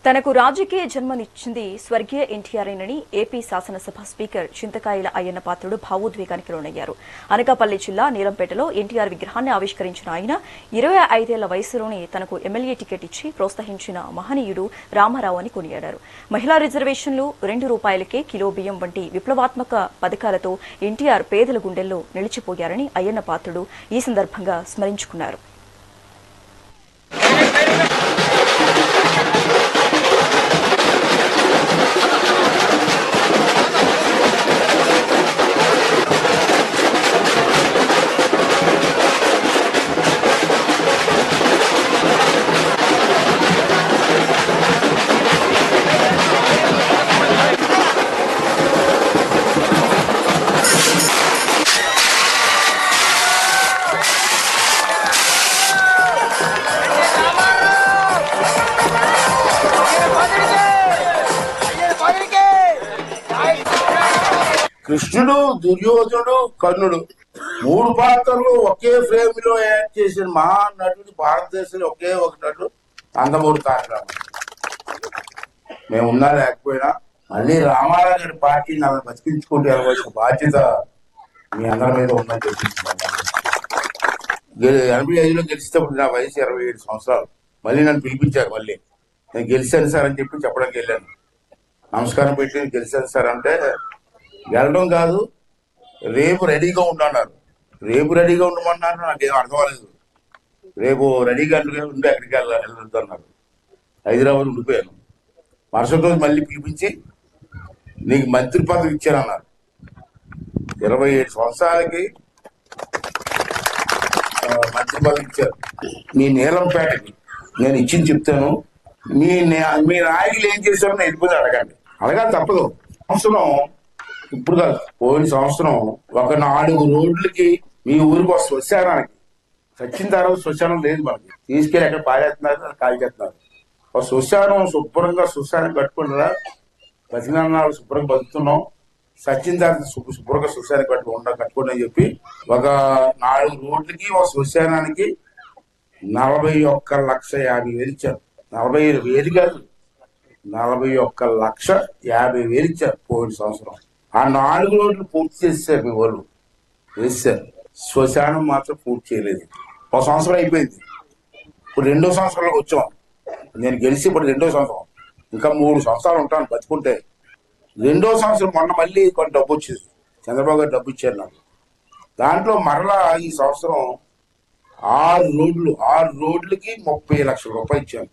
తనకు రాజకీయ జన్మనిచ్చింది స్వర్గీయ ఎన్టీఆర్ఏనని ఏపీ శాసనసభ స్పీకర్ చింతకాయల అయ్యన్న పాత్రుడు భావోద్వేగానికి లోనయ్యారు. అనకాపల్లి జిల్లా నీలంపేటలో ఎన్టీఆర్ విగ్రహాన్ని ఆవిష్కరించిన ఆయన 25 ఏళ్ల వయసులోనే తనకు ఎమ్మెల్యే టికెట్ ఇచ్చి ప్రోత్సహించిన మహనీయుడు రామారావు అని కొనియాడారు. మహిళా రిజర్వేషన్లు, ₹2కే కిలో బియ్యం వంటి విప్లవాత్మక పథకాలతో ఎన్టీఆర్ పేదల గుండెల్లో నిలిచిపోయారని అయ్యన్న పాత్రుడు ఈ సందర్భంగా స్మరించుకున్నారు. కృష్ణుడు, దుర్యోధనుడు, కర్ణుడు 3 పాత్రలు ఒకే ఫ్రేమ్ లో యాక్ట్ చేసిన మహా నటుడు భారతదేశంలో ఒకే ఒక నటుడు నందమూరి తారక రామారావు. మేము ఉన్నా లేకపోయినా మళ్ళీ రామారావు గారి పార్టీ నన్ను బతికించుకుంటూ వెళ్ళవలసిన బాధ్యత మీ అందరి మీద ఉందని చెప్పించుకున్నాను. 85లో గెలిచేటప్పుడు నా వయసు 27 సంవత్సరాలు. మళ్ళీ నన్ను పిలిపించారు. మళ్ళీ నేను గెలిచాను సార్ అని చెప్పి చెప్పడానికి వెళ్ళాను. నమస్కారం పెట్టి గెలిచాను సార్ అంటే వెళ్ళడం కాదు, రేపు రెడీగా ఉండన్నారు. రేపు రెడీగా ఉండమన్నారు. నాకేం అర్థం అవ్వలేదు. రేపు రెడీగా ఉండి ఎక్కడికి వెళ్తున్నారు. హైదరాబాద్ ఉండిపోయాను. మరుసటి రోజు మళ్ళీ పిలిపించి నీకు మంత్రి పదవి ఇచ్చారన్నారు. 27 సంవత్సరాలకి మంత్రి పదవి ఇచ్చారు. మీ నీలంపేటకి నేను ఇచ్చింది చెప్తాను. మీ నాయకులు ఏం చేశారో నేను వెళ్ళిపోతే అడగండి. అడగాలి తప్పదు. సంవత్సరం ఇప్పుడు కాదు, పోయిన సంవత్సరం ఒక 4 రోడ్లకి మీ ఊరికి ఒక శ్మశానానికి, చచ్చిన తర్వాత శ్మశానం లేదు మనకి, తీసుకెళ్ళి ఎక్కడ పారేస్తున్నారు, కాల్ చేస్తున్నారు. ఒక శ్మశానం శుభ్రంగా శ్మశానం కట్టుకుంటారా, బతికినాళ్ళు శుభ్రంగా బతుకుతున్నాం, చచ్చిన తర్వాత శుభ్రంగా శ్మశానం కట్టుకోండి అని చెప్పి ఒక 4 రోడ్లకి ఒక శ్మశానానికి 41,50,000 ఇచ్చారు. 45,000 కాదు, 41,50,000 ఇచ్చారు పోయిన సంవత్సరం. ఆ 4 రోడ్లు పూర్తి చేశారు. మీ వాళ్ళు వేశారు. శ్మశానం మాత్రం పూర్తి చేయలేదు. ఒక సంవత్సరం అయిపోయింది. ఇప్పుడు 2వ సంవత్సరంలోకి వచ్చాం. నేను గెలిచి ఇప్పుడు 2వ సంవత్సరం. ఇంకా 3 సంవత్సరాలు ఉంటాను బతుకుంటే. 2వ సంవత్సరం మొన్న మళ్ళీ కొంత డబ్బు వచ్చింది. చంద్రబాబు గారు డబ్బు ఇచ్చారు నాకు. దాంట్లో మరలా ఈ సంవత్సరం 6 రోడ్లకి 30 లక్షల రూపాయలు ఇచ్చాను.